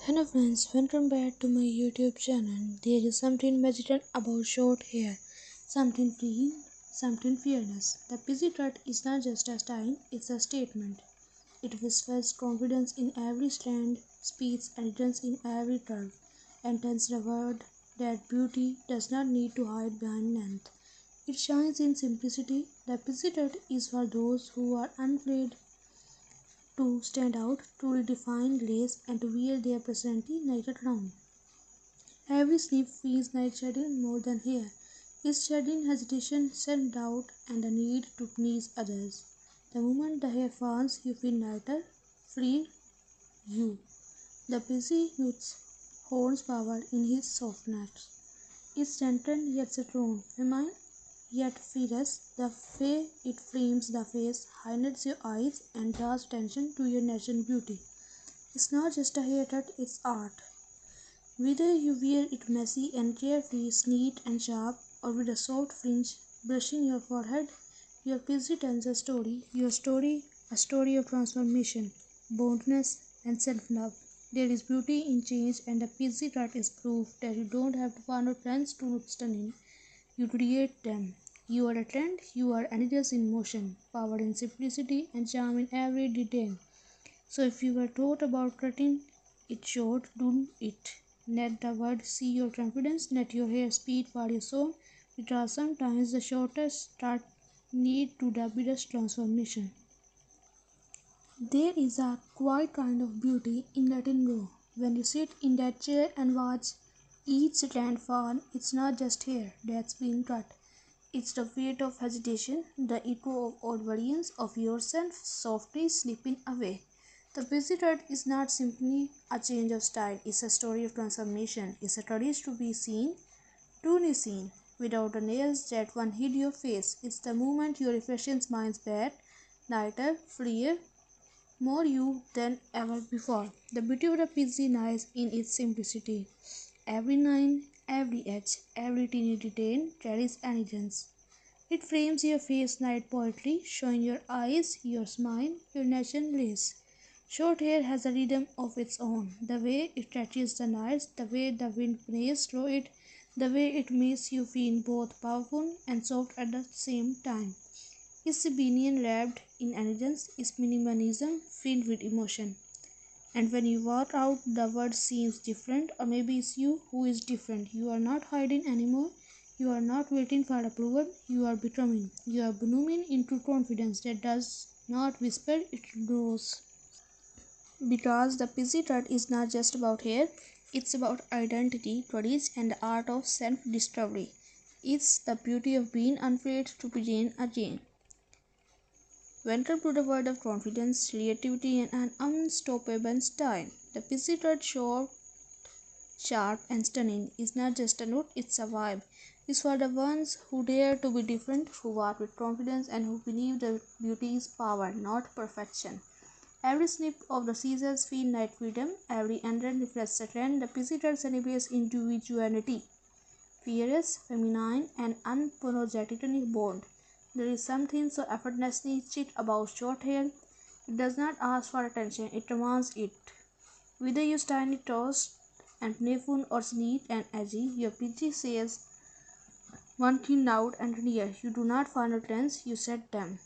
Hello friends, welcome back to my YouTube channel. There is something magical about short hair, something free, something fearless. The pixie cut is not just a style, it's a statement. It whispers confidence in every strand, speeds elegance in every curve, and tells the world that beauty does not need to hide behind length. It shines in simplicity. The pixie cut is for those who are unafraid to stand out, to redefine lace, and to wear their personality like a crown. Every sleep feels like shedding more than hair. It's shedding hesitation, self-doubt, and the need to please others. The moment the hair falls, you feel lighter, free, you. The busy youth holds power in his softness. It's gentle yet strong, feminine yet fierce. The way it frames the face, highlights your eyes, and draws attention to your natural beauty. It's not just a haircut, it's art. Whether you wear it messy and carefree, neat and sharp, or with a soft fringe brushing your forehead, your pixie tells a story. Your story, a story of transformation, boldness, and self-love. There is beauty in change, and the pixie cut is proof that you don't have to follow trends to look stunning. You create them. You are a trend, you are elegance in motion, power in simplicity, and charm in every detail. So if you were taught about cutting it short, do it. Let the world see your confidence, let your hair speak for your soul, because sometimes the shortest start need to the biggest transformation. There is a quiet kind of beauty in letting go. When you sit in that chair and watch each strand fall, it's not just hair that's being cut. It's the weight of hesitation, the echo of old versions of yourself softly slipping away. The busy cut is not simply a change of style, it's a story of transformation. It's a courage to be seen, truly seen, without the nails that one hid your face. It's the moment your reflection smiles back, lighter, freer, more you than ever before. The beauty of the pixie lies in its simplicity. Every line, every edge, every teeny detail carries elegance. It frames your face like poetry, showing your eyes, your smile, your natural grace. Short hair has a rhythm of its own. The way it touches the nights, the way the wind plays through it, the way it makes you feel both powerful and soft at the same time. It's rebellion wrapped in elegance, it's minimalism filled with emotion. And when you walk out, the world seems different, or maybe it's you who is different. You are not hiding anymore. You are not waiting for approval. You are becoming. You are blooming into confidence that does not whisper, it grows. Because the pixie cut is not just about hair, it's about identity, courage, and the art of self discovery. It's the beauty of being unafraid to begin again. Welcome to the world of confidence, creativity, and an unstoppable style. The pixie cut short, sharp, and stunning is not just a look, it's a vibe. It's for the ones who dare to be different, who walk with confidence, and who believe that beauty is power, not perfection. Every snip of the scissors feels like freedom, every ending reflects a trend. The pixie cut celebrates individuality, fierce, feminine, and unapologetically bold. There is something so effortlessly chic about short hair. It does not ask for attention, it demands it. Whether you style it tossed and playful or neat and edgy, your pixie says one thing loud and clear. You do not follow trends, you set them.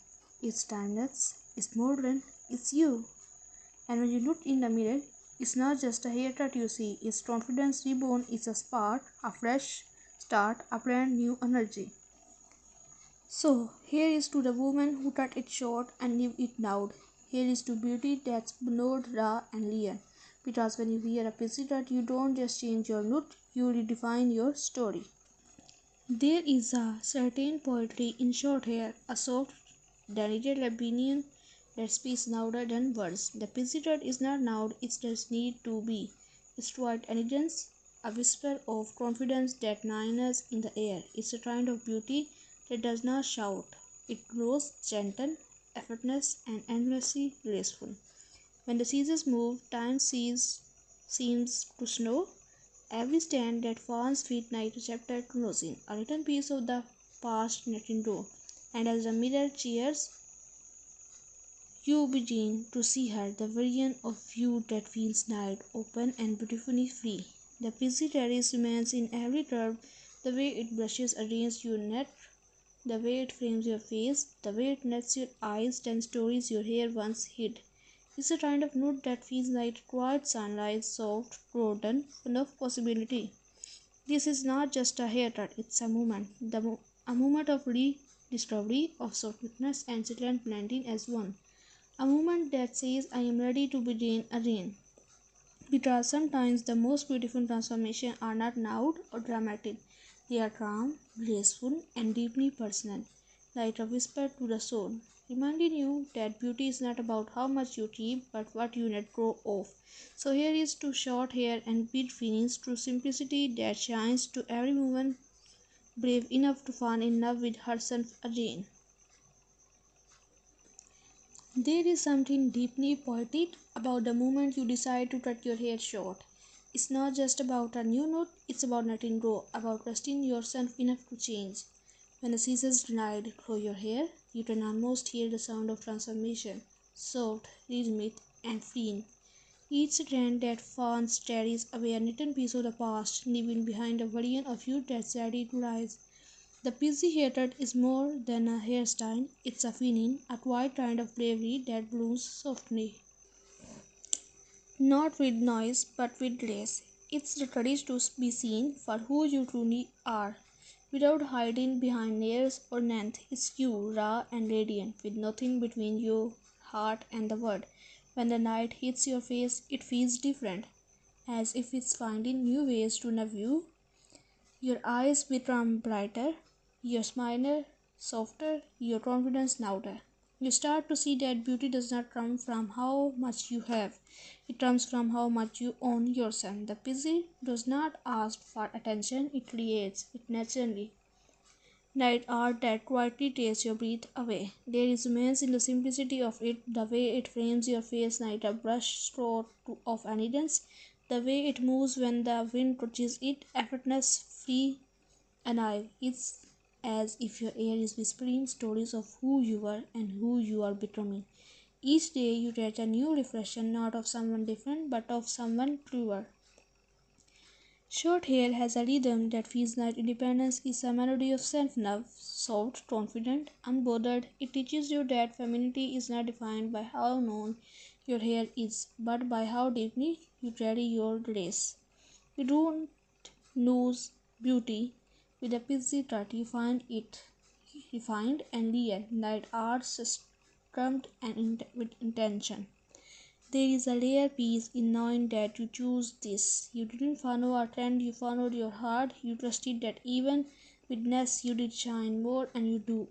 It's timeless, it's modern, it's you. And when you look in the mirror, it's not just a haircut you see, it's confidence reborn, it's a spark, a fresh start, a brand new energy. So, here is to the woman who cut it short and leave it loud. Here is to beauty that's bold, raw, and real. Because when you wear a pixie cut, you don't just change your look, you redefine your story. There is a certain poetry in short hair, a soft, delicate opinion that speaks louder than words. The pixie cut is not loud, it just need to be. It's quiet elegance, a whisper of confidence that lingers in the air. It's a kind of beauty that does not shout. It grows gentle, effortless, and endlessly graceful. When the seasons move, seems to slow. Every stand that falls feels like a chapter closing, a little piece of the past letting go. And as the mirror cheers You begin to see her, the version of you that feels light, open, and beautifully free. The busy terrace remains in every curve, the way it brushes against your neck, the way it frames your face, the way it nets your eyes, ten stories your hair once hid. It's a kind of nude that feels like quiet sunlight, soft, golden, full of possibility. This is not just a haircut, it's a moment. A moment of rediscovery, of softness and silent blending as one. A moment that says, I am ready to begin again. Because sometimes the most beautiful transformations are not loud or dramatic. They are calm, graceful, and deeply personal, like a whisper to the soul, reminding you that beauty is not about how much you keep, but what you let go of. So here is to short hair and beat feelings, to simplicity that shines, to every woman brave enough to fall in love with herself again. There is something deeply poetic about the moment you decide to cut your hair short. It's not just about a new note, it's about letting go, about trusting yourself enough to change. When the scissors glide through your hair, you can almost hear the sound of transformation, soft, rhythmic, and freeing. Each strand that falls carries away a little piece of the past, leaving behind a version of you that's ready to rise. The busy haircut is more than a hairstyle, it's a feeling, a quiet kind of bravery that blooms softly. Not with noise, but with grace. It's the courage to be seen for who you truly are, without hiding behind layers or length. It's you, raw and radiant, with nothing between your heart and the world. When the light hits your face, it feels different, as if it's finding new ways to love you. Your eyes become brighter, your smile softer, your confidence louder. You start to see that beauty does not come from how much you have, it comes from how much you own yourself. The busy does not ask for attention, it creates it naturally. Night art that quietly takes your breath away. There is immense in the simplicity of it, the way it frames your face like a brush stroke of elegance, the way it moves when the wind touches it, effortless, free, alive. It's as if your air is whispering stories of who you were and who you are becoming. Each day you get a new reflection, not of someone different, but of someone truer. Short hair has a rhythm that feels like independence is a melody of self-love, soft, confident, unbothered. It teaches you that femininity is not defined by how long your hair is, but by how deeply you carry your grace. You don't lose beauty with a busy cut, you find it refined and real, like art structured and with intention. There is a rare peace in knowing that you choose this. You didn't follow a trend, you followed your heart. You trusted that even with less you did shine more, and you do.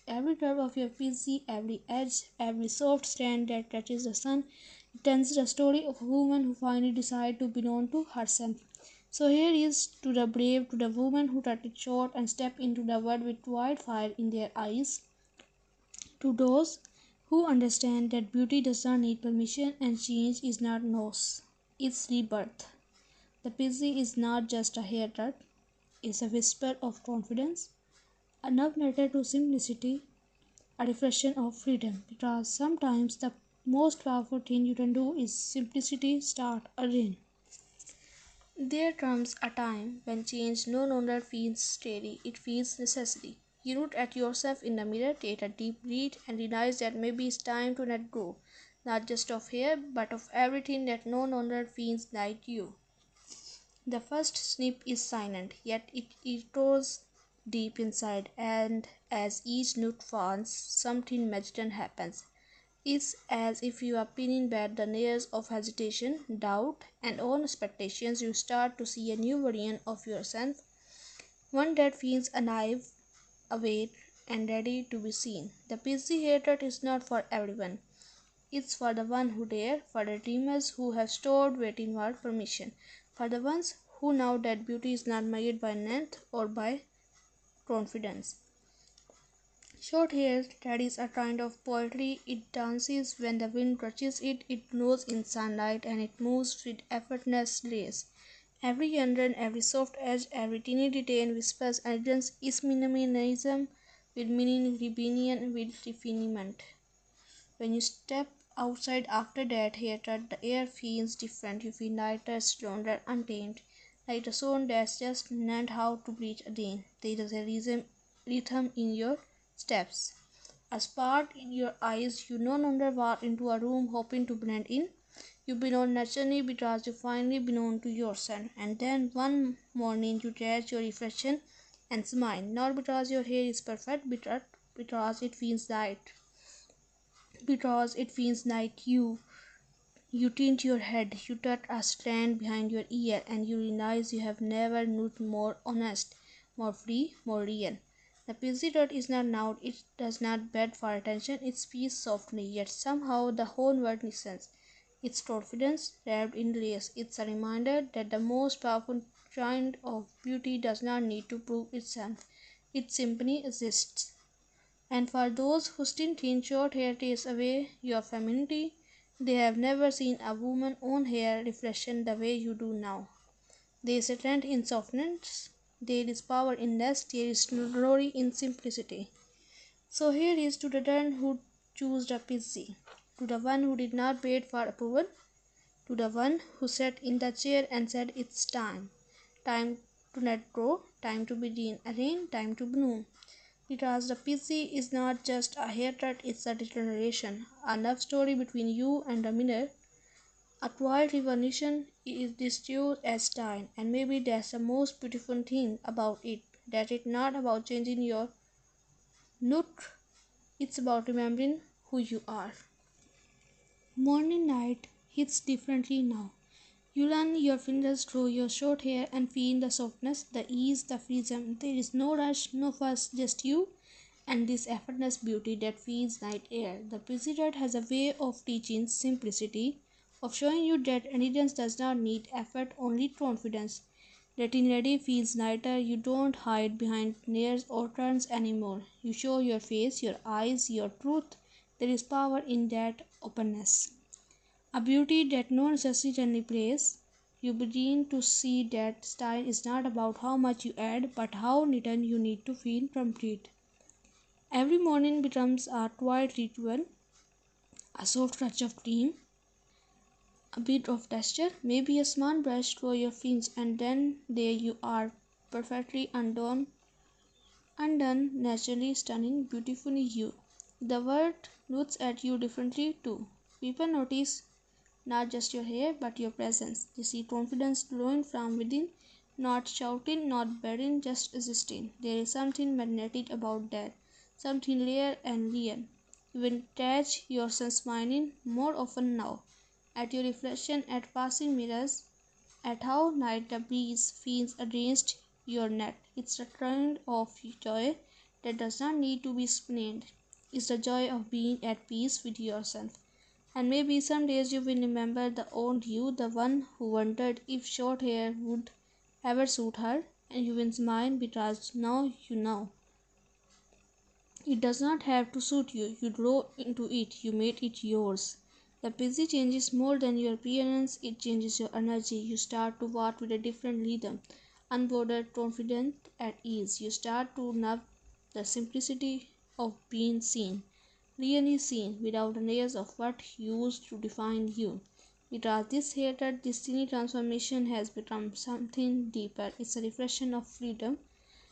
Every curve of your PC, every edge, every soft strand that touches the sun, it tells the story of a woman who finally decided to belong to herself. So here is to the brave, to the woman who cut it short and stepped into the world with wildfire in their eyes, to those who understand that beauty does not need permission and change is not loss, it's rebirth. The busy is not just a haircut, it's a whisper of confidence, a love letter to simplicity, a reflection of freedom. Because sometimes the most powerful thing you can do is simplicity start again. There comes a time when change no longer feels steady, it feels necessary. You look at yourself in the mirror, take a deep breath, and realize that maybe it's time to let go, not just of hair, but of everything that no longer feels like you. The first snip is silent, yet it echoes deep inside, and as each note falls, something magical happens. It's as if you are peeling back the layers of hesitation, doubt, and own expectations. You start to see a new version of yourself, one that feels alive, awake, and ready to be seen. The busy haircut is not for everyone. It's for the one who dare, for the dreamers who have stored waiting for permission, for the ones who know that beauty is not measured by length or by confidence. Short hair carries a kind of poetry. It dances when the wind touches it, it glows in sunlight, and it moves with effortless grace. Every under, every soft edge, every teeny detail whispers elegance is minimalism with meaning, rebellion with refinement. When you step outside after that haircut, the air feels different. You feel lighter, stronger, untamed, like a soul that's just learned how to breathe again. There is a rhythm in your steps, a spark in your eyes. You no longer walk into a room hoping to blend in. You belong naturally because you finally belong to yourself. And then one morning you catch your reflection and smile, not because your hair is perfect, but because it feels right. Because it feels like you. You tilt your head, you tuck a strand behind your ear, and you realize you have never looked more honest, more free, more real. The pixie dot is not loud, it does not beg for attention, it speaks softly, yet somehow the whole world listens. Its confidence wrapped in layers. It's a reminder that the most powerful kind of beauty does not need to prove itself. It simply exists. And for those who still think short hair takes away your femininity, they have never seen a woman's own hair reflection the way you do now. There is strength in softness, there is power in less, there is glory in simplicity. So here is to the one who chose the pixie, to the one who did not wait for approval, to the one who sat in the chair and said it's time. Time to let go, time to begin again, time to bloom. Because the PC is not just a haircut, it's a declaration, a love story between you and the mirror, a quiet revolution is distinct as style, and maybe that's the most beautiful thing about it, that it's not about changing your look, it's about remembering who you are. Morning light hits differently now. You run your fingers through your short hair and feel the softness, the ease, the freedom. There is no rush, no fuss, just you and this effortless beauty that feels like air. The President has a way of teaching simplicity, of showing you that elegance does not need effort, only confidence. Getting ready feels lighter. You don't hide behind layers or turns anymore. You show your face, your eyes, your truth. There is power in that openness. A beauty that no necessity can replace. You begin to see that style is not about how much you add, but how little you need to feel complete. Every morning becomes a quiet ritual, a soft touch of cream, a bit of texture, maybe a small brush through your fingers, and then there you are, perfectly undone, naturally stunning, beautifully you. The world looks at you differently too. People notice not just your hair, but your presence. They see confidence glowing from within, not shouting, not begging, just existing. There is something magnetic about that, something rare and real. You will catch yourself smiling more often now, at your reflection, at passing mirrors, at how light the breeze feels against your neck. It's a kind of joy that does not need to be explained. It's the joy of being at peace with yourself. And maybe some days you will remember the old you, the one who wondered if short hair would ever suit her, and you will smile because now you know. It does not have to suit you. You grow into it, you made it yours. The busy changes more than your appearance, it changes your energy. You start to walk with a different rhythm, unbothered, confident, at ease. You start to love the simplicity of being seen, really seen, without the layers of what used to define you. Because this hated destiny transformation has become something deeper. It's a reflection of freedom.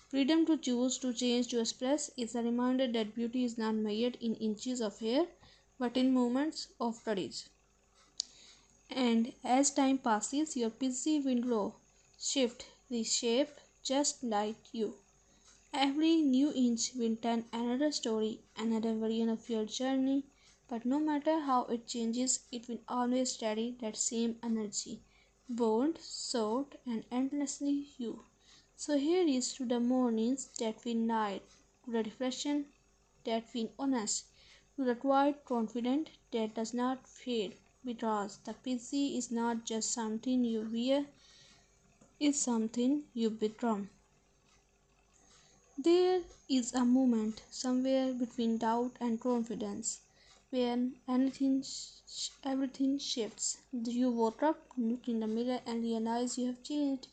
Freedom to choose, to change, to express is a reminder that beauty is not measured in inches of hair, but in moments of courage. And as time passes, your busy will grow, shift, reshape, just like you. Every new inch will tell another story, another version of your journey, but no matter how it changes, it will always carry that same energy, bold, soft, and endlessly you. So here is to the mornings that feel light, to the reflection that feel honest, to the quiet confident that does not fade, because the pixie is not just something you wear, it's something you become. There is a moment somewhere between doubt and confidence when everything shifts. You woke up, look in the mirror, and realize you have changed,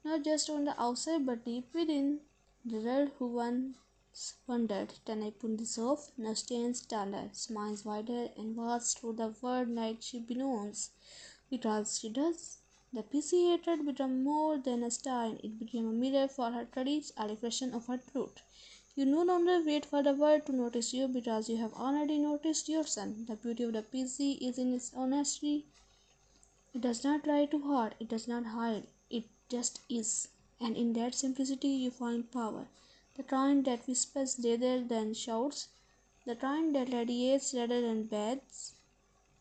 not just on the outside but deep within. The girl who once wondered. Then I put this off, now stands taller, smiles wider, and walks through the world night she belongs. Because she does. The PC hatred became more than a sign, it became a mirror for her courage, a reflection of her truth. You no longer wait for the world to notice you because you have already noticed yourself. The beauty of the PC is in its honesty. It does not try too hard, it does not hide, it just is. And in that simplicity you find power. The kind that whispers rather than shouts, the kind that radiates rather than beds.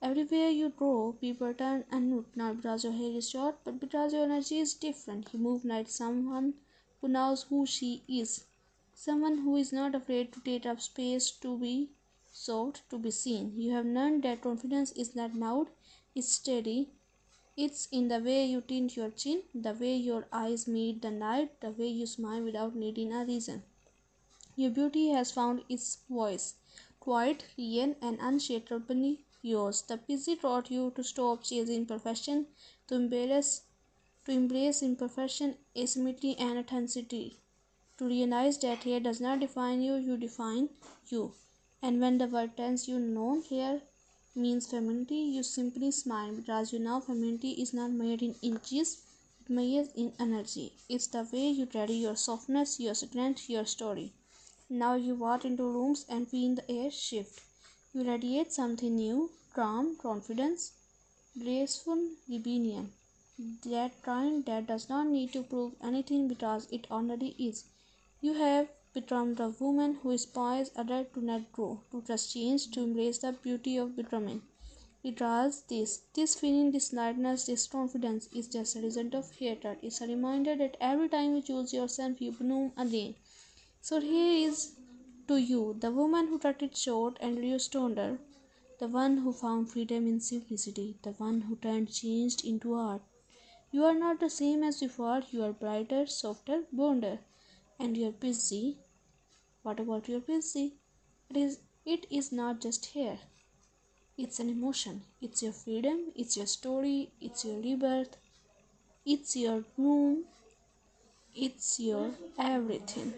Everywhere you go, people turn and look, not because your hair is short, but because your energy is different. You move like someone who knows who she is. Someone who is not afraid to take up space, to be sought, to be seen. You have learned that confidence is not loud, it's steady. It's in the way you tint your chin, the way your eyes meet the night, the way you smile without needing a reason. Your beauty has found its voice, quiet, real, and unshakably yours. The busy taught you to stop chasing perfection, to embrace imperfection, asymmetry, and authenticity. To realize that hair does not define you, you define you. And when the word tells you no, hair means femininity, you simply smile because you know femininity is not made in inches, it measures in energy. It's the way you carry your softness, your strength, your story. Now you walk into rooms and feel the air shift. You radiate something new, calm, confidence, graceful rebellion. That kind that does not need to prove anything because it already is. You have become the woman who inspires others to let go, to trust change, to embrace the beauty of becoming. Because this feeling, this lightness, this confidence is just a result of hatred. It's a reminder that every time you choose yourself, you bloom again. So here is to you, the woman who cut it short and reduced her, the one who found freedom in simplicity, the one who turned changed into art. You are not the same as before, you are brighter, softer, bolder, and you are busy. What about your busy? It is not just hair. It's an emotion. It's your freedom, it's your story, it's your rebirth, it's your room, it's your everything.